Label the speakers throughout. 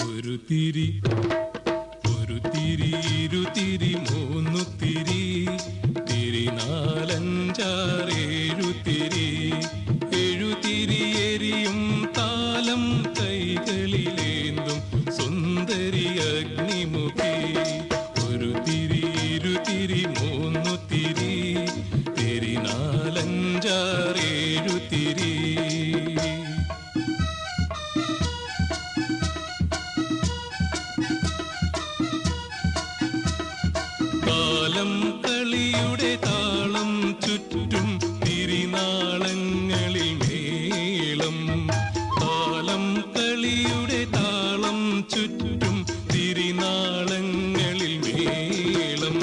Speaker 1: ഒരു തിരി ഇരുതിരി മൂന്നു തിരി തിരി നാലഞ്ചാറേഴു തിരി എഴുതിരി എരിയും താലം കൈകളിലേന്തും സുന്ദരി അഗ്നിമുഖി ഒരു തിരി ഇരുതിരി മൂന്നു തിരി തിരി നാലഞ്ചാറേഴു തിരി താലം കളിയുടെ താളം ചുറ്റും തിരിനാളങ്ങളിൽ മേളം താലം കളിയുടെ താളം ചുറ്റും തിരിനാളങ്ങളിൽ മേളം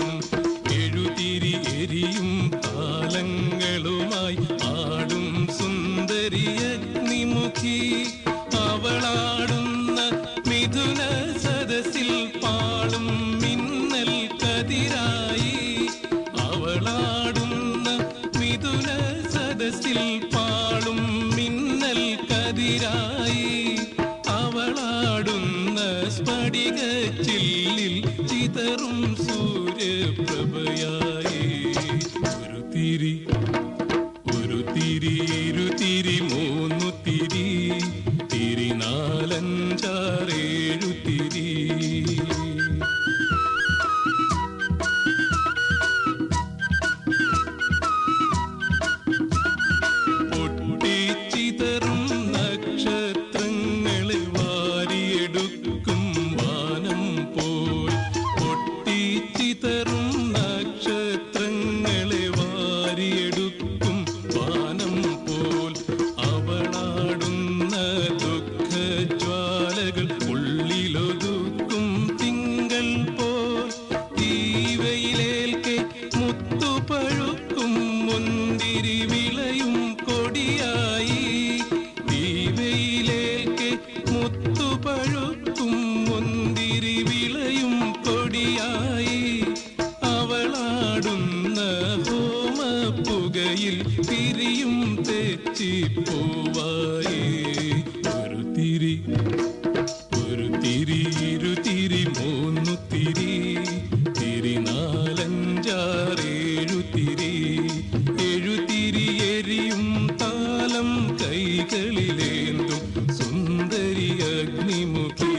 Speaker 1: എഴുതിരി എരിയും താലങ്ങളുമായി ആടും സുന്ദരി അഗ്നിമുഖി അവളാടുന്ന മിഥുന സദസ്സിൽ പാളും മിന്നൽ കതിരായി അവളാടുന്ന മിഥുന സദസ്സിൽ പാളും മിന്നൽ കതിരായി അവളാടുന്ന സ്ഫടിക ചില്ലിൽ ചിതറും സൂര്യപ്രഭയായി ഒരു തിരി ഇരുതിരി മൂന്നു തിരി തിരി നാലഞ്ചാറേഴു തിരി പൊട്ടിച്ചിതറും നക്ഷത്രങ്ങളെ വാരിയെടുക്കും വാനം പോൽ പൊട്ടിച്ചിതറും നക്ഷത്രങ്ങളെ വാരിയെടുക്കും വാനം പോൽ അവളാടുന്ന ദുഃഖജ്വാലകൾ ഉള്ളിലൊതുക്കും തിങ്കൾ പോൽ തീവയിലേൽക്കെ മുത്തുപഴുക്കും മുന്തിരി വിളയും കൊടിയായി തീവയിലേൽക്കെ മുത്തുപഴുക്കും മുന്തിരി വിളയും കൊടിയായി അവളാടുന്ന ഹോമപ്പുകയിൽ തിരിയും തെച്ചിപ്പൂവായി ഒരു തിരി ഇരുതിരി മൂന്നു തിരി തിരി നാലഞ്ചാറേഴു തിരി എഴുതിരി എരിയും താലം കൈകളിലേന്തും സുന്ദരി അഗ്നിമുഖി